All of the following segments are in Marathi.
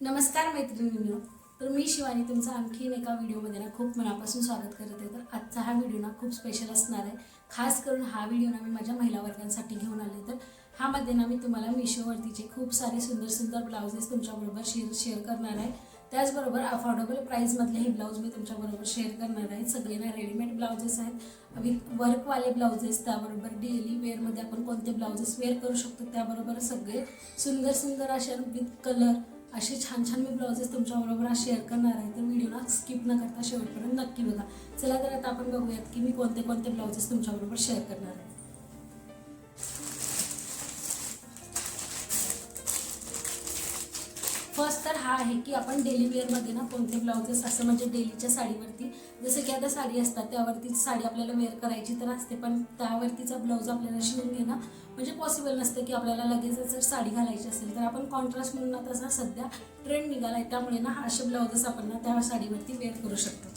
नमस्कार मैत्रिणींनो. तर मी शिवानी तुमचं आणखीन एका व्हिडिओमध्ये खूप मनापासून स्वागत करत आहे. तर आजचा हा व्हिडिओ खूप स्पेशल असणार आहे. खास करून हा व्हिडिओ मी माझ्या महिला वर्गांसाठी घेऊन आले. तर ह्यामध्ये मी तुम्हाला मिशोवरतीचे खूप सारे सुंदर सुंदर ब्लाउजेस तुमच्याबरोबर शेअर करणार आहे. त्याचबरोबर अफोर्डेबल प्राईसमधले हे ब्लाऊज मी तुमच्याबरोबर शेअर करणार आहे. सगळे रेडीमेड ब्लाउजेस आहेत विथ वर्कवाले ब्लाउजेस. त्याबरोबर डेली वेअरमध्ये आपण कोणते ब्लाउजेस वेअर करू शकतो, त्याबरोबर सगळे सुंदर सुंदर अशा विथ कलर असे छान छान मी ब्लाउजेस तुमच्याबरोबर आज शेअर करणार आहे. तर व्हिडिओला स्किप न करता शेवटपर्यंत नक्की बघा. चला तर आता आपण बघूयात की मी कोणते कोणते ब्लाउजेस तुमच्याबरोबर शेअर करणार आहे. फर्स्ट तर हा आहे की आपण डेली वेअरमध्ये कोणते ब्लाउजेस असं म्हणजे डेलीच्या साडीवरती, जसं की आता साडी असतात त्यावरती साडी आपल्याला वेअर करायची तर असते, पण त्यावरतीचा ब्लाऊज आपल्याला शिवून घेणं म्हणजे पॉसिबल नसते की आपल्याला लगेच जर साडी घालायची असेल तर आपण कॉन्ट्रास्ट म्हणून तसा सध्या ट्रेंड निघाला आहे, त्यामुळे असे ब्लाउजेस आपण त्या साडीवरती वेअर करू शकतो.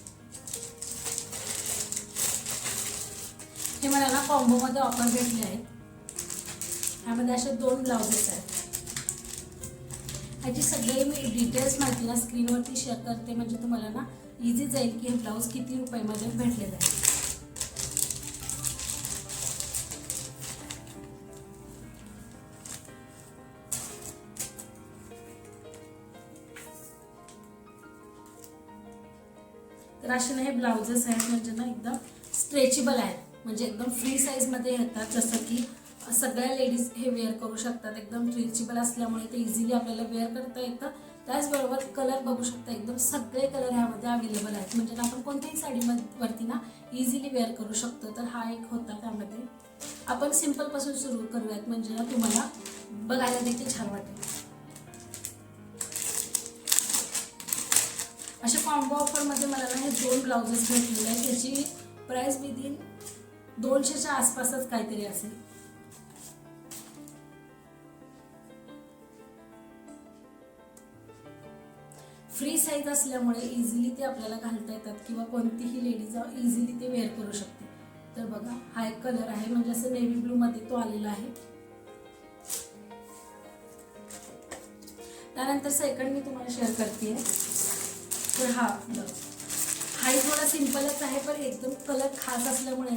हे मला कॉम्बोमध्ये ऑफर भेटले आहे. ह्यामध्ये असे 2 ब्लाउजेस आहेत. ह्याची सगळी मी डिटेल्स माहिती स्क्रीनवरती शेअर करते, म्हणजे तुम्हाला इझी जाईल की हे ब्लाऊज किती रुपयामध्ये भेटलेलं आहे. तर असे हे ब्लाउजेस आहेत, म्हणजे एकदम स्ट्रेचेबल आहेत, म्हणजे एकदम फ्री साईजमध्ये येतात. जसं की सगळ्या लेडीज हे वेअर करू शकतात. एकदम स्ट्रेचेबल असल्यामुळे ते इझिली आपल्याला वेअर करता येतं. त्याचबरोबर कलर बघू शकता, एकदम सगळे कलर ह्यामध्ये अवेलेबल आहेत, म्हणजे आपण कोणत्याही साडीवरती इझिली वेअर करू शकतो. तर हा एक होता. त्यामध्ये आपण सिंपलपासून सुरू करूयात, म्हणजे तुम्हाला बघायला देखील छान वाटेल. अशा कॉम्बो ऑफरमध्ये मला हे 2 ब्लाउजेस भेटलेले आहेत. त्याची प्राइस विदिन 200च्या आसपासच काहीतरी असेल. फ्री साईज असल्यामुळे इझिली ते आपल्याला घालता येतात किंवा कोणतीही लेडीज इझिली ते वेअर करू शकते. तर बघा, हा एक कलर आहे, म्हणजे असं नेव्ही ब्लू मध्ये तो आलेला आहे. त्यानंतर सेकंड मी तुम्हाला शेअर करते. तर हाही थोडा सिंपलच आहे, पण एकदम कलर खास असल्यामुळे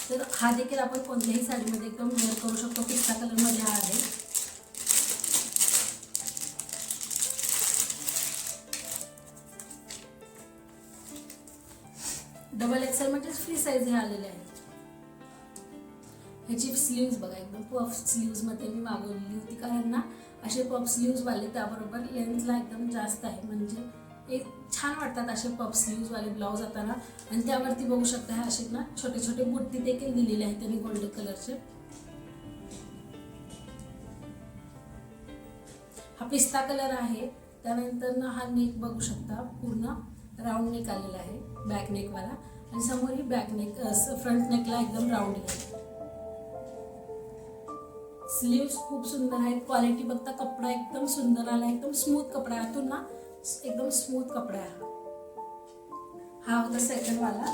तर हा देखील आपण कोणत्याही साडीमध्ये एकदम वेअर करू शकतो. पिस्ता कलरमध्ये हा आहे. डबल एक्सेल म्हणजे फ्री साईज हे आलेले आहे. ह्याची स्लीव्ज बघा, एकदम पफ स्लीव्ज मध्ये मी मागवलेली होती, कारण असे पफ स्लीव्ज वाले त्याबरोबर लेंथला एकदम जास्त आहे, म्हणजे एक छान वाटतात असे पफ स्लीव्ज वाले ब्लाउज आता आणि त्यावरती बघू शकता हे असे छोटे छोटे बुट्टी देखील दिलेले आहेत त्यांनी गोल्डन कलरचे. हा पिस्ता कलर आहे. त्यानंतर हा नेक बघू शकता, पूर्ण राऊंड नेक आलेला आहे, बॅक नेक वाला, आणि समोर ही बॅक नेक फ्रंट नेकला एकदम राऊंड आहे. स्लीव्स खूप सुंदर आहेत. क्वालिटी बघता, कपडा एकदम सुंदर आला, एकदम स्मूथ कपडा आहे, आतून एकदम स्मूथ कपडा आहे. हा होता सेकंड वाला.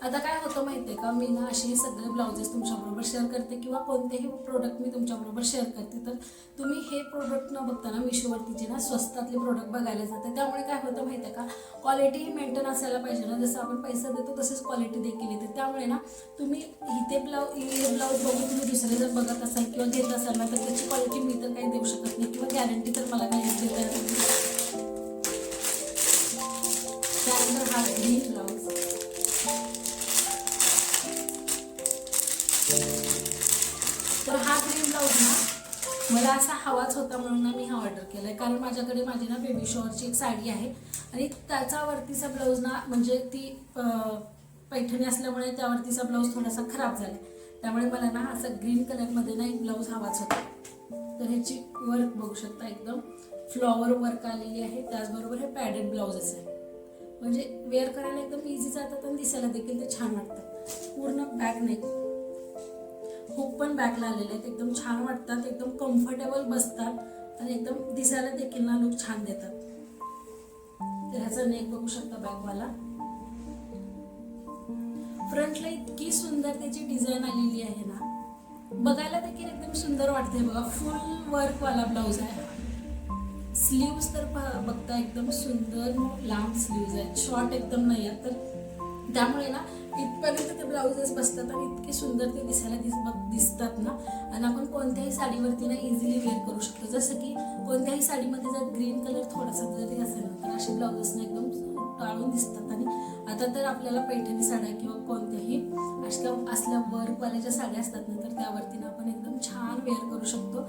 आता काय होतं माहितीये का, मी असे सगळे ब्लाउजेस तुमच्याबरोबर शेअर करते किंवा कोणतेही प्रोडक्ट मी तुमच्याबरोबर शेअर करते, तर तुम्ही हे प्रोडक्ट न बघताना मिशोवरतीचे स्वस्तातले प्रोडक्ट बघायला जाते. त्यामुळे काय होतं माहितीये का, क्वालिटी मेंटेन असायला पाहिजे जसं आपण पैसा देतो तसेच क्वालिटी देखील येते. त्यामुळे तुम्ही हे ब्लाऊज बघून तुम्ही दुसरे जर बघत असाल किंवा घेत असाल तर त्याची क्वालिटी मी तर काही देऊ शकत नाही किंवा गॅरंटी तर मला काही देता येत नाही. त्यानंतर हा ग्रीन ब्लाऊज. तर हा ग्रीन ब्लाऊज मला असा हवाच होता, म्हणून मी हा ऑर्डर केलाय, कारण माझ्याकडे माझी बेबी शॉवरची एक साडी आहे आणि त्याच्यावरतीचा ब्लाऊज म्हणजे ती पैठणी असल्यामुळे त्यावरतीचा ब्लाऊज थोडासा खराब झाला, त्यामुळे मला असं ग्रीन कलरमध्ये एक ब्लाऊज हवाच होता. तर ह्याची वर्क बघू शकता, एकदम फ्लॉवर वर्क आलेली आहे. त्याचबरोबर हे पॅडेड ब्लाऊजेस आहे, म्हणजे वेअर करायला एकदम इझी जातात आणि दिसायला देखील ते छान वाटतात. पूर्ण बॅक नेक, हुक पण बॅकला आलेले आहेत, एकदम छान वाटतात, एकदम कम्फर्टेबल बसतात आणि एकदम दिसायला देखील लुक छान देतात. तर ह्याचा नेक बघू शकता बॅकवाला. फ्रंटला इतकी सुंदर त्याची डिझाईन आलेली आहे बघायला देखील एकदम सुंदर वाटते बघा. फुल वर्कवाला ब्लाऊज आहे. स्लीव्ज तर बघता एकदम सुंदर लांब स्लीव्ज आहेत, शॉर्ट एकदम नाही आहेत. तर त्यामुळे ना इथपर्यंत ते ब्लाउजेस बसतात आणि इतके सुंदर ते दिसायला दिसतात ना. आणि आपण कोणत्याही साडीवरती ना इझिली वेअर करू शकतो. जसं की कोणत्याही साडीमध्ये जर ग्रीन कलर थोडासा जरी असेल ना तर असे ब्लाउजेस ना एकदम टाळून दिसतात. आणि आता तर आपल्याला पैठणी साड्या किंवा कोणत्याही असल्या वर्कवाल्या ज्या साड्या असतात ना तर त्यावरती ना आपण एकदम छान वेअर करू शकतो.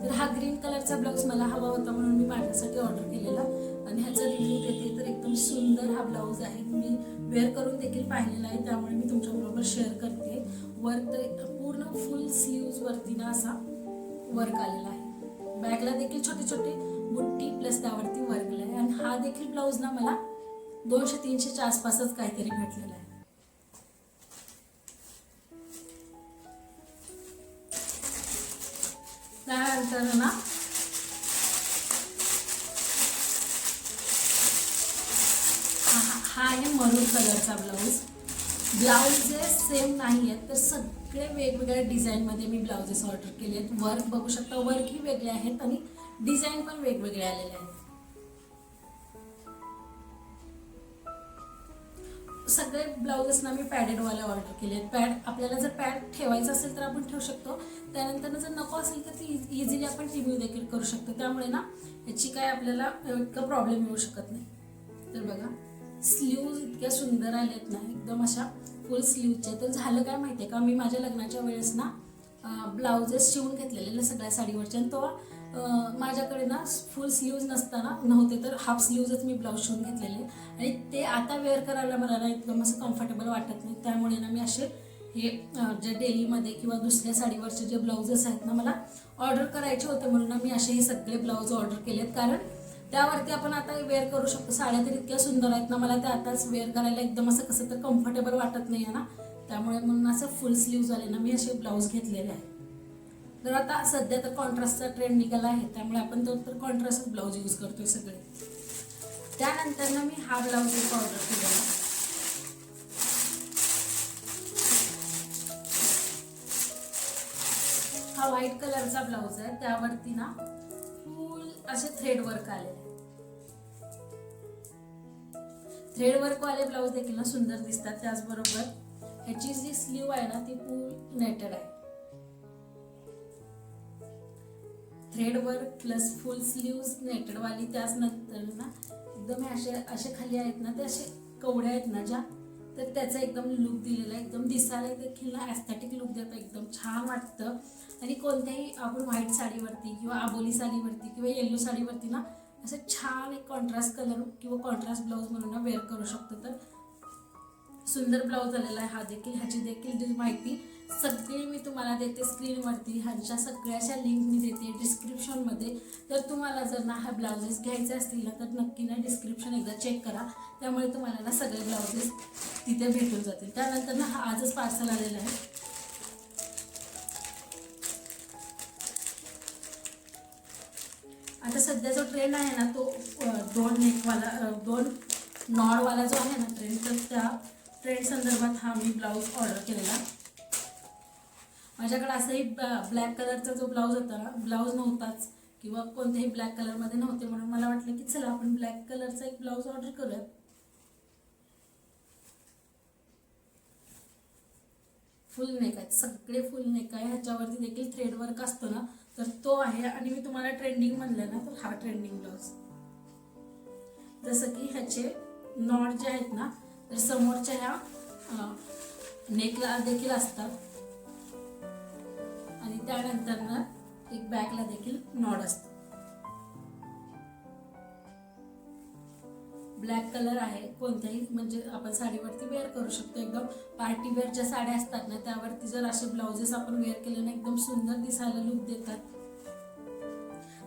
तर हा ग्रीन कलरचा ब्लाऊज मला हवा होता म्हणून मी माझ्यासाठी ऑर्डर केलेला आणि ह्याचा रिव्ह्यू देते. तर एकदम सुंदर हा ब्लाऊज आहे. मी वेअर करून देखील पाहिलेला आहे त्यामुळे मी तुमच्याबरोबर शेअर करते. वर्क तर पूर्ण फुल स्लीव्ज वरती ना असा वर्क आलेला आहे. बॅकला देखील छोटे छोटे बुट्टी प्लस त्यावरती वर्क आहे. आणि हा देखील ब्लाऊज ना मला 200-300च्या आसपासच काहीतरी भेटलेला आहे. त्यानंतर ना हा आहे मरून कलरचा ब्लाऊज. ब्लाउजेस सेम नाही आहेत तर सगळे वेगवेगळ्या डिझाईनमध्ये मी ब्लाउजेस ऑर्डर केले आहेत. वर्क बघू शकता, वर्कही वेगळे आहेत आणि डिझाईन पण वेगवेगळे आलेले आहेत. सगळे ब्लाउजेस ना मी पॅडेडवाले ऑर्डर केले आहेत. पॅड आपल्याला जर पॅड ठेवायचं असेल तर आपण ठेवू शकतो. त्यानंतर जर नको असेल तर ती इझिली आपण रिमूव्ह देखील करू शकतो. त्यामुळे ना याची काय आपल्याला इतका प्रॉब्लेम येऊ शकत नाही. तर बघा स्लीव्ज इतक्या सुंदर आलेत ना एकदम अशा फुल स्लीवचे. तर झालं काय माहिती आहे का, मी माझ्या लग्नाच्या वेळेस ना ब्लाउजेस शिवून घेतलेले सगळ्या साडीवरचे आणि तो माझ्याकडे ना फुल स्लीव्ज नव्हते तर हाफ स्लीव्जच मी ब्लाऊज शिवून घेतलेले आणि ते आता वेअर करायला मला ना एकदम असं कम्फर्टेबल वाटत नाही. त्यामुळे ना मी असे हे जे डेलीमध्ये किंवा दुसऱ्या साडीवरचे जे ब्लाउजेस आहेत ना मला ऑर्डर करायचे होते म्हणून मी असे हे सगळे ब्लाऊज ऑर्डर केलेत. कारण त्यावरती आपण आता वेअर करू शकतो. साड्या तर इतक्या सुंदर आहेत ना, मला त्या आताच वेअर करायला एकदम असं कसं तर कम्फर्टेबल वाटत नाही आहे ना. त्यामुळे म्हणून असं फुल स्लीव्ज आले ना मी असे ब्लाऊज घेतलेले आहेत. तर आता सध्या तर कॉन्ट्रास्टचा ट्रेंड निघाला आहे त्यामुळे आपण तर कॉन्ट्रास्ट ब्लाऊज यूज करतोय सगळे. त्यानंतर ना मी हा ब्लाऊज एक ऑर्डर केलेला. हा व्हाईट कलरचा ब्लाऊज आहे. त्यावरती ना फुल असे थ्रेड वर्क आलेले. थ्रेड वर्क वाले ब्लाऊज देखील ना सुंदर दिसतात. त्याचबरोबर ह्याची जी स्लीव आहे ना ती फुल नेटेड आहे. Thread work plus full sleeves netted वाली. त्याच नंतर ना एकदम असे खाली आहेत ना ते असे कवड्या आहेत ना ज्या, तर त्याचा एकदम लुक दिलेला आहे. एकदम दिसायला देखील ना ॲस्थेटिक लुक देतं, एकदम छान वाटतं. आणि कोणत्याही आपण व्हाईट साडीवरती किंवा आबोली साडीवरती किंवा येलो साडीवरती ना असं छान एक कॉन्ट्रास्ट कलर किंवा कॉन्ट्रास्ट ब्लाऊज म्हणून ना वेअर करू शकतो. तर सुंदर ब्लाऊज आलेला आहे हा देखील. ह्याची देखील माहिती सगळी मी तुम्हाला देते स्क्रीनवरती. ह्यांच्या सगळ्याच्या लिंक मी देते डिस्क्रिप्शनमध्ये. तर तुम्हाला जर ना हा ब्लाउजेस घ्यायचे असतील ना तर नक्की ना डिस्क्रिप्शन एकदा चेक करा. त्यामुळे तुम्हाला ना सगळे ब्लाउजेस तिथे भेटून जातील. त्यानंतर ना हा आजच पार्सल आलेला आहे. आता सध्या जो ट्रेंड आहे ना तो दोन नेकवाला दोन नॉडवाला जो आहे ना ट्रेंड, तर त्या ट्रेंड संदर्भात हा मी ब्लाऊज ऑर्डर केलेला. माझ्याकडे असंही ब्लॅक कलरचा जो ब्लाऊज होता ना, ब्लाऊज नव्हताच किंवा कोणत्याही ब्लॅक कलरमध्ये नव्हते म्हणून मला वाटलं की चला आपण ब्लॅक कलरचा एक ब्लाऊज ऑर्डर करूया. फुल नेक आहेत, सगळे फुल नेक आहे. ह्याच्यावरती देखील थ्रेड वर्क असतो ना तर तो आहे. आणि मी तुम्हाला ट्रेंडिंग म्हणलं ना तर हा ट्रेंडिंग ब्लाऊज. जसं की ह्याचे नॉट जे आहेत ना तर समोरच्या ह्या नेकला देखील असतात आणि त्यानंतर ना एक बॅकला देखील नॉड असतं. ब्लॅक कलर आहे. कोणत्याही म्हणजे आपण साडीवरती वेअर करू शकतो. एकदम पार्टी वेअर ज्या साड्या असतात ना त्यावरती जर असे ब्लाउजेस आपण वेअर केले ना एकदम सुंदर दिसायला लुक देतात.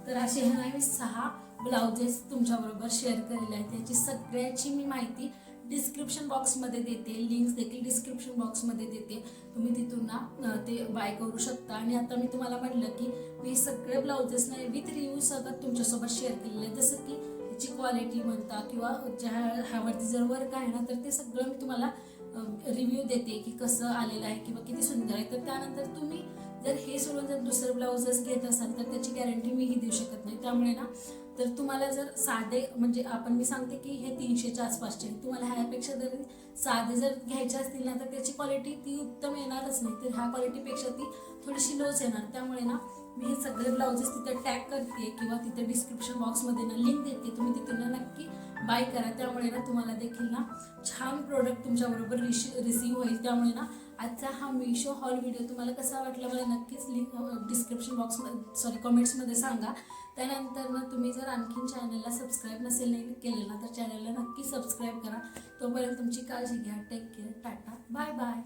तर असे हे मी 6 ब्लाउजेस तुमच्याबरोबर शेअर केलेले आहेत. त्याची सगळ्याची मी माहिती डिस्क्रिप्शन बॉक्समध्ये देते. लिंक्स देखील डिस्क्रिप्शन बॉक्समध्ये देते. तुम्ही तिथून ना ते बाय करू शकता. आणि आता मी तुम्हाला म्हटलं की मी सगळे ब्लाउजेस ना विथ रिव्ह्यू सगळं तुमच्यासोबत शेअर केलेले आहे. जसं की ची क्वालिटी म्हणता किंवा ज्या ह्यावरती जर वर्क आहे ना तर ते सगळं मी तुम्हाला रिव्ह्यू देते की कसं आलेलं आहे किंवा किती सुंदर आहे. तर त्यानंतर तुम्ही जर हे सोडून जर दुसरं ब्लाऊजच घेत असाल तर त्याची गॅरंटी मीही देऊ शकत नाही. त्यामुळे ना तर तुम्हाला जर साधे म्हणजे मी सांगते की हे 300च्या आसपासचे, तुम्हाला ह्यापेक्षा जर साधे जर घ्यायचे असतील ना तर त्याची क्वालिटी ती उत्तम येणारच नाही. तर ह्या क्वालिटीपेक्षा ती थोडीशी लोच येणार. त्यामुळे ना मी हे सगळे ब्लाउजेस तिथे टॅग करते किंवा तिथे डिस्क्रिप्शन बॉक्समध्ये ना लिंक देते, तुम्ही तिथून ना नक्की बाय करा. त्यामुळे ना तुम्हाला देखील ना छान प्रोडक्ट तुमच्याबरोबर रिसीव होईल. त्यामुळे ना आजचा हा मिशो हॉल व्हिडिओ तुम्हाला कसा वाटला मला नक्कीच लिंक डिस्क्रिप्शन बॉक्समध्ये कमेंट्समध्ये सांगा. त्यानंतर ना तुम्ही जर आणखीन चॅनलला सबस्क्राईब नसेल केलं ना तर चॅनलला नक्की सबस्क्राईब करा. तोपर्यंत तुमची काळजी घ्या. Take care. Tata. Bye bye.